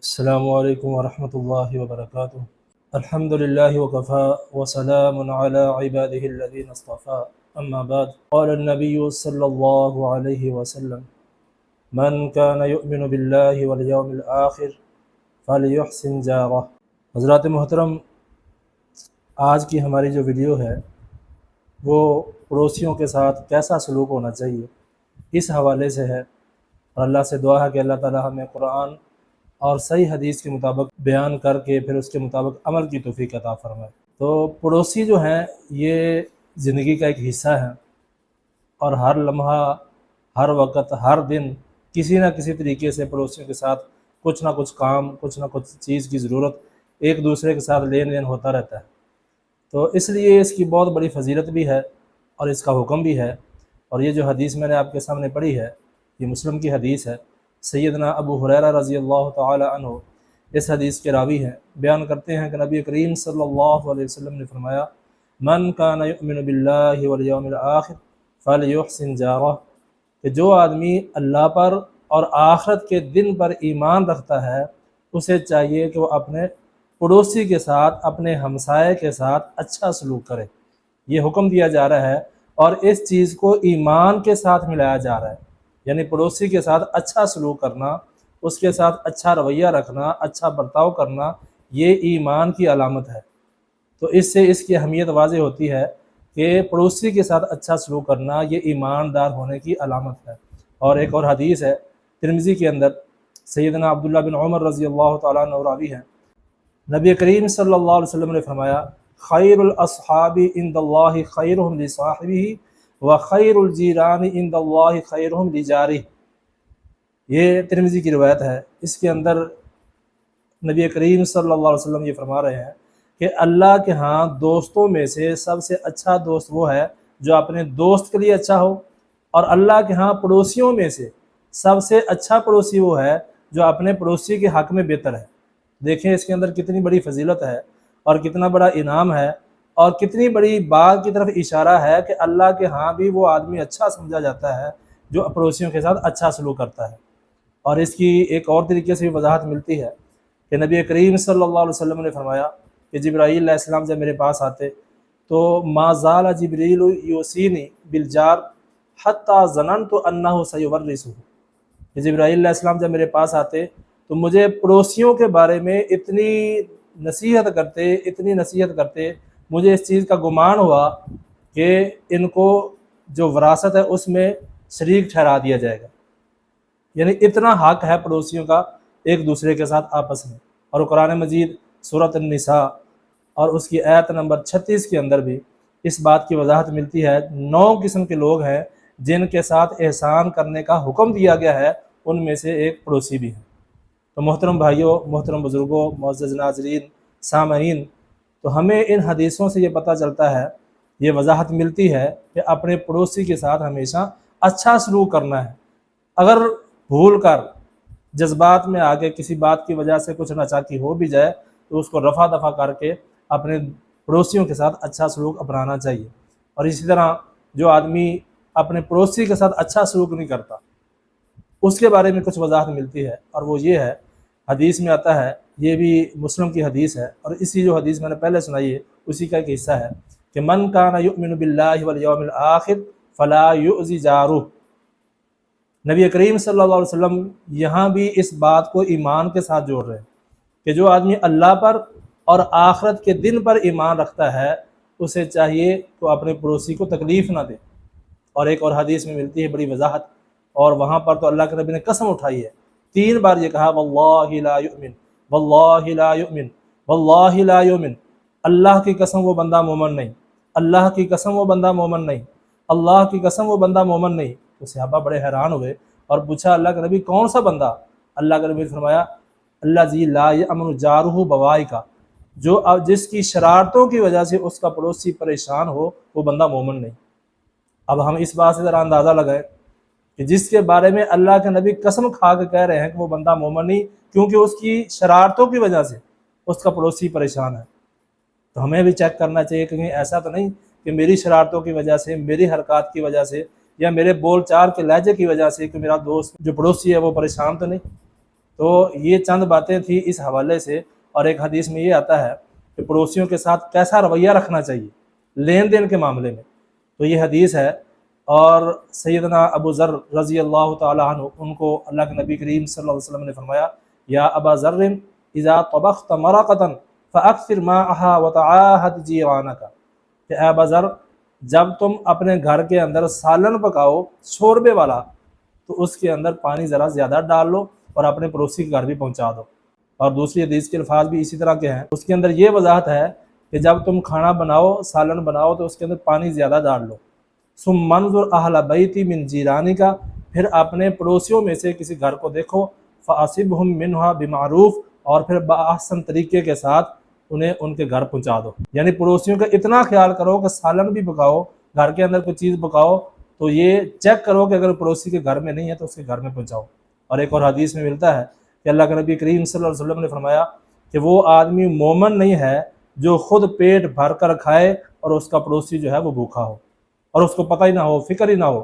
السلام علیکم ورحمۃ اللہ وبرکاتہ۔ الحمد للہ وکفا وسلام علی عبادہ الذین اصطفى اما بعد قال النبی صلی اللہ علیہ وسلم من کان یؤمن باللہ والیوم الآخر فلیحسن جارہ۔ حضرات محترم، آج کی ہماری جو ویڈیو ہے وہ پڑوسیوں کے ساتھ کیسا سلوک ہونا چاہیے اس حوالے سے ہے، اور اللہ سے دعا ہے کہ اللہ تعالی ہمیں قرآن اور صحیح حدیث کے مطابق بیان کر کے پھر اس کے مطابق عمل کی توفیق عطا فرمائے۔ تو پڑوسی جو ہیں یہ زندگی کا ایک حصہ ہے، اور ہر لمحہ، ہر وقت، ہر دن کسی نہ کسی طریقے سے پڑوسیوں کے ساتھ کچھ نہ کچھ کام، کچھ نہ کچھ چیز کی ضرورت، ایک دوسرے کے ساتھ لین دین ہوتا رہتا ہے۔ تو اس لیے اس کی بہت بڑی فضیلت بھی ہے اور اس کا حکم بھی ہے۔ اور یہ جو حدیث میں نے آپ کے سامنے پڑھی ہے یہ مسلم کی حدیث ہے۔ سیدنا ابو ہریرہ رضی اللہ تعالی عنہ اس حدیث کے راوی ہیں، بیان کرتے ہیں کہ نبی کریم صلی اللہ علیہ وسلم نے فرمایا من کان یؤمن باللہ والیوم الآخر فلیحسن جارہ، کہ جو آدمی اللہ پر اور آخرت کے دن پر ایمان رکھتا ہے اسے چاہیے کہ وہ اپنے پڑوسی کے ساتھ، اپنے ہمسائے کے ساتھ اچھا سلوک کرے۔ یہ حکم دیا جا رہا ہے اور اس چیز کو ایمان کے ساتھ ملایا جا رہا ہے، یعنی پڑوسی کے ساتھ اچھا سلوک کرنا، اس کے ساتھ اچھا رویہ رکھنا، اچھا برتاؤ کرنا، یہ ایمان کی علامت ہے۔ تو اس سے اس کی اہمیت واضح ہوتی ہے کہ پڑوسی کے ساتھ اچھا سلوک کرنا یہ ایماندار ہونے کی علامت ہے۔ اور ایک اور حدیث ہے ترمذی کے اندر، سیدنا عبداللہ بن عمر رضی اللہ تعالیٰ عنہ راوی ہیں، نبی کریم صلی اللہ علیہ وسلم نے فرمایا خیر الاصحاب عند اللہ خیرہم لصاحبہ وخیر الجیران عند اللہ خیرہم لجارہ۔ یہ ترمذی کی روایت ہے۔ اس کے اندر نبی کریم صلی اللہ علیہ وسلم یہ فرما رہے ہیں کہ اللہ کے ہاں دوستوں میں سے سب سے اچھا دوست وہ ہے جو اپنے دوست کے لیے اچھا ہو، اور اللہ کے ہاں پڑوسیوں میں سے سب سے اچھا پڑوسی وہ ہے جو اپنے پڑوسی کے حق میں بہتر ہے۔ دیکھیں اس کے اندر کتنی بڑی فضیلت ہے اور کتنا بڑا انعام ہے، اور کتنی بڑی بات کی طرف اشارہ ہے کہ اللہ کے ہاں بھی وہ آدمی اچھا سمجھا جاتا ہے جو پڑوسیوں کے ساتھ اچھا سلوک کرتا ہے۔ اور اس کی ایک اور طریقے سے بھی وضاحت ملتی ہے کہ نبی کریم صلی اللہ علیہ وسلم نے فرمایا کہ جبرائیل علیہ السلام جب میرے پاس آتے تو ما زال جبریل یوصینی بالجار حتی ظننت انہ سیورثہ، کہ جبرائیل علیہ السلام جب میرے پاس آتے تو مجھے پڑوسیوں کے بارے میں اتنی نصیحت کرتے مجھے اس چیز کا گمان ہوا کہ ان کو جو وراثت ہے اس میں شریک ٹھہرا دیا جائے گا، یعنی اتنا حق ہے پڑوسیوں کا ایک دوسرے کے ساتھ آپس میں۔ اور قرآن مجید سورۃ النساء اور اس کی آیت نمبر 36 کے اندر بھی اس بات کی وضاحت ملتی ہے۔ 9 قسم کے لوگ ہیں جن کے ساتھ احسان کرنے کا حکم دیا گیا ہے، ان میں سے ایک پڑوسی بھی ہے۔ تو محترم بھائیوں، محترم بزرگوں، معزز ناظرین، سامعین، تو ہمیں ان حدیثوں سے یہ پتہ چلتا ہے، یہ وضاحت ملتی ہے کہ اپنے پڑوسی کے ساتھ ہمیشہ اچھا سلوک کرنا ہے۔ اگر بھول کر جذبات میں آگے کسی بات کی وجہ سے کچھ ناچاکی ہو بھی جائے تو اس کو رفع دفع کر کے اپنے پڑوسیوں کے ساتھ اچھا سلوک اپنانا چاہیے۔ اور اسی طرح جو آدمی اپنے پڑوسی کے ساتھ اچھا سلوک نہیں کرتا اس کے بارے میں کچھ وضاحت ملتی ہے، اور وہ یہ ہے، حدیث میں آتا ہے، یہ بھی مسلم کی حدیث ہے، اور اسی جو حدیث میں نے پہلے سنائی ہے اسی کا ایک حصہ ہے کہ من کان یؤمن باللہ والیوم الآخر فلا یؤذی جارہ۔ نبی کریم صلی اللہ علیہ وسلم یہاں بھی اس بات کو ایمان کے ساتھ جوڑ رہے ہیں کہ جو آدمی اللہ پر اور آخرت کے دن پر ایمان رکھتا ہے اسے چاہیے تو اپنے پڑوسی کو تکلیف نہ دے۔ اور ایک اور حدیث میں ملتی ہے بڑی وضاحت، اور وہاں پر تو اللہ کے نبی نے قسم اٹھائی ہے، 3 بار یہ کہا واللہ لا یؤمن، واللہ لا یؤمن، واللہ لا یؤمن، اللہ کی قسم وہ بندہ مومن نہیں، اللہ کی قسم وہ بندہ مومن نہیں، اللہ کی قسم وہ بندہ مومن نہیں۔ تو صحابہ بڑے حیران ہوئے اور پوچھا اللہ کے نبی کون سا بندہ؟ اللہ کے نبی نے فرمایا الذی لا یأمن جارہ بوائکا، جو جس کی شرارتوں کی وجہ سے اس کا پڑوسی پریشان ہو وہ بندہ مومن نہیں۔ اب ہم اس بات سے ذرا اندازہ لگائیں کہ جس کے بارے میں اللہ کے نبی قسم کھا کے کہہ رہے ہیں کہ وہ بندہ مومن نہیں کیونکہ اس کی شرارتوں کی وجہ سے اس کا پڑوسی پریشان ہے، تو ہمیں بھی چیک کرنا چاہیے کہ ایسا تو نہیں کہ میری شرارتوں کی وجہ سے، میری حرکات کی وجہ سے، یا میرے بول چال کے لہجے کی وجہ سے کہ میرا دوست جو پڑوسی ہے وہ پریشان تو نہیں۔ تو یہ چند باتیں تھیں اس حوالے سے۔ اور ایک حدیث میں یہ آتا ہے کہ پڑوسیوں کے ساتھ کیسا رویہ رکھنا چاہیے لین دین کے معاملے میں، تو یہ حدیث ہے۔ اور سیدنا ابو ذر رضی اللہ تعالی عنہ، ان کو اللہ کے نبی کریم صلی اللہ علیہ وسلم نے فرمایا، یا ابا ذر اذا طبخت مرقۃ فاکثر ماءها وتعاہد جیرانک، کہ اے ابا ذر جب تم اپنے گھر کے اندر سالن پکاؤ شوربے والا تو اس کے اندر پانی ذرا زیادہ ڈال لو اور اپنے پڑوسی کے گھر بھی پہنچا دو۔ اور دوسری حدیث کے الفاظ بھی اسی طرح کے ہیں، اس کے اندر یہ وضاحت ہے کہ جب تم کھانا بناؤ، سالن بناؤ، تو اس کے اندر پانی زیادہ ڈال لو۔ ثم منظر اہل بیتی من جیرانک، پھر اپنے پڑوسیوں میں سے کسی گھر کو دیکھو، فاصبہم منھا بمعروف، اور پھر باحسن طریقے کے ساتھ انہیں ان کے گھر پہنچا دو۔ یعنی پڑوسیوں کا اتنا خیال کرو کہ سالن بھی پکاؤ، گھر کے اندر کوئی چیز پکاؤ تو یہ چیک کرو کہ اگر پڑوسی کے گھر میں نہیں ہے تو اس کے گھر میں پہنچاؤ۔ اور ایک اور حدیث میں ملتا ہے کہ اللہ کے نبی کریم صلی اللہ علیہ وسلم نے فرمایا کہ وہ آدمی مومن نہیں ہے جو خود پیٹ بھر کر کھائے اور اس کا پڑوسی جو ہے وہ بھوکا ہو، اور اس کو پتہ ہی نہ ہو، فکر ہی نہ ہو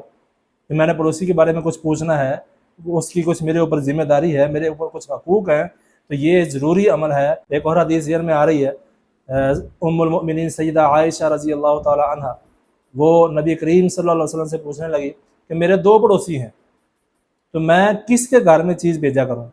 کہ میں نے پڑوسی کے بارے میں کچھ پوچھنا ہے، اس کی کچھ میرے اوپر ذمہ داری ہے، میرے اوپر کچھ حقوق ہیں، تو یہ ضروری عمل ہے۔ ایک اور حدیث ذہن میں آ رہی ہے، ام المؤمنین سیدہ عائشہ رضی اللہ تعالی عنہ، وہ نبی کریم صلی اللہ علیہ وسلم سے پوچھنے لگی کہ میرے دو پڑوسی ہیں تو میں کس کے گھر میں چیز بھیجا کروں؟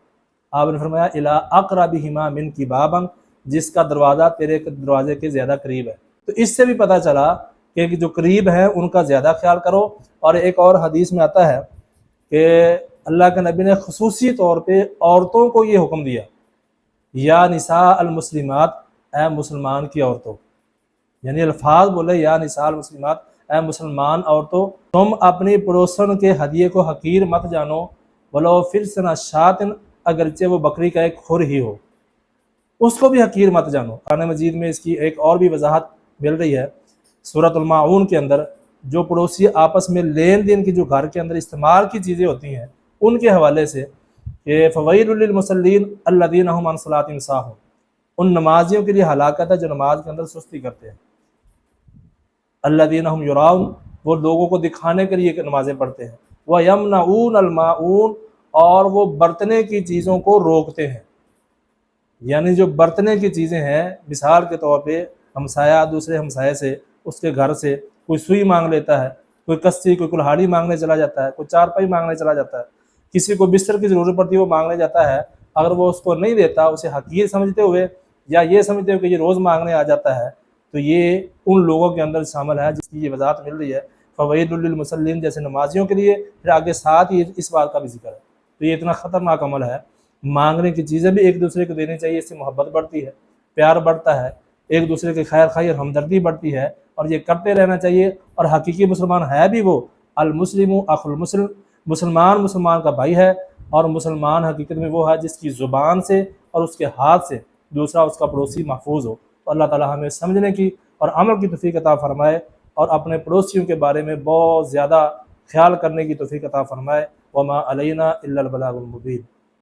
آپ نے فرمایا الی اقربہما منک بابا، جس کا دروازہ تیرے دروازے کے زیادہ قریب ہے۔ تو اس سے بھی پتہ چلا کہ جو قریب ہیں ان کا زیادہ خیال کرو۔ اور ایک اور حدیث میں آتا ہے کہ اللہ کے نبی نے خصوصی طور پہ عورتوں کو یہ حکم دیا، یا نساء المسلمات، اے مسلمان کی عورتوں، یعنی الفاظ بولے یا نساء المسلمات، اے مسلمان عورتوں، تم اپنی پڑوسن کے ہدیے کو حقیر مت جانو، ولو فرسن شاتن، اگرچہ وہ بکری کا ایک کھر ہی ہو، اس کو بھی حقیر مت جانو۔ قرآن مجید میں اس کی ایک اور بھی وضاحت مل رہی ہے سورۃ الماعون کے اندر، جو پڑوسی آپس میں لین دین کی جو گھر کے اندر استعمال کی چیزیں ہوتی ہیں ان کے حوالے سے، کہ فویل للمصلین الذین هم عن صلاتهم ساہون، ان نمازیوں کے لیے ہلاکت ہے جو نماز کے اندر سستی کرتے ہیں۔ الذین هم یراؤن، وہ لوگوں کو دکھانے کے لیے نمازیں پڑھتے ہیں۔ ویمنعون الماعون، اور وہ برتنے کی چیزوں کو روکتے ہیں۔ یعنی جو برتنے کی چیزیں ہیں، مثال کے طور پہ ہمسایہ دوسرے ہمسائے سے، اس کے گھر سے کوئی سوئی مانگ لیتا ہے، کوئی کسی، کوئی کلہاڑی مانگنے چلا جاتا ہے، کوئی چارپائی مانگنے چلا جاتا ہے، کسی کو بستر کی ضرورت پڑتی ہے وہ مانگنے جاتا ہے، اگر وہ اس کو نہیں دیتا، اسے حقیر سمجھتے ہوئے یا یہ سمجھتے ہوئے کہ یہ روز مانگنے آ جاتا ہے، تو یہ ان لوگوں کے اندر شامل ہے جس کی یہ وضاحت مل رہی ہے فویل للمصلین، جیسے نمازیوں کے لیے، پھر آگے ساتھ ہی اس بات کا بھی ذکر ہے۔ تو یہ اتنا خطرناک عمل ہے۔ مانگنے کی چیزیں بھی ایک دوسرے کو دینی چاہیے، اس سے محبت بڑھتی ہے، پیار بڑھتا ہے، ایک دوسرے کے خیر خواہی اور ہمدردی بڑھتی ہے، اور یہ کرتے رہنا چاہیے۔ اور حقیقی مسلمان ہے بھی وہ المسلم اخو المسلم، مسلمان مسلمان کا بھائی ہے، اور مسلمان حقیقت میں وہ ہے جس کی زبان سے اور اس کے ہاتھ سے دوسرا اس کا پڑوسی محفوظ ہو۔ تو اللہ تعالی ہمیں سمجھنے کی اور عمل کی توفیق عطا فرمائے، اور اپنے پڑوسیوں کے بارے میں بہت زیادہ خیال کرنے کی توفیق عطا فرمائے۔ وما علینا الا البلاغ المبین۔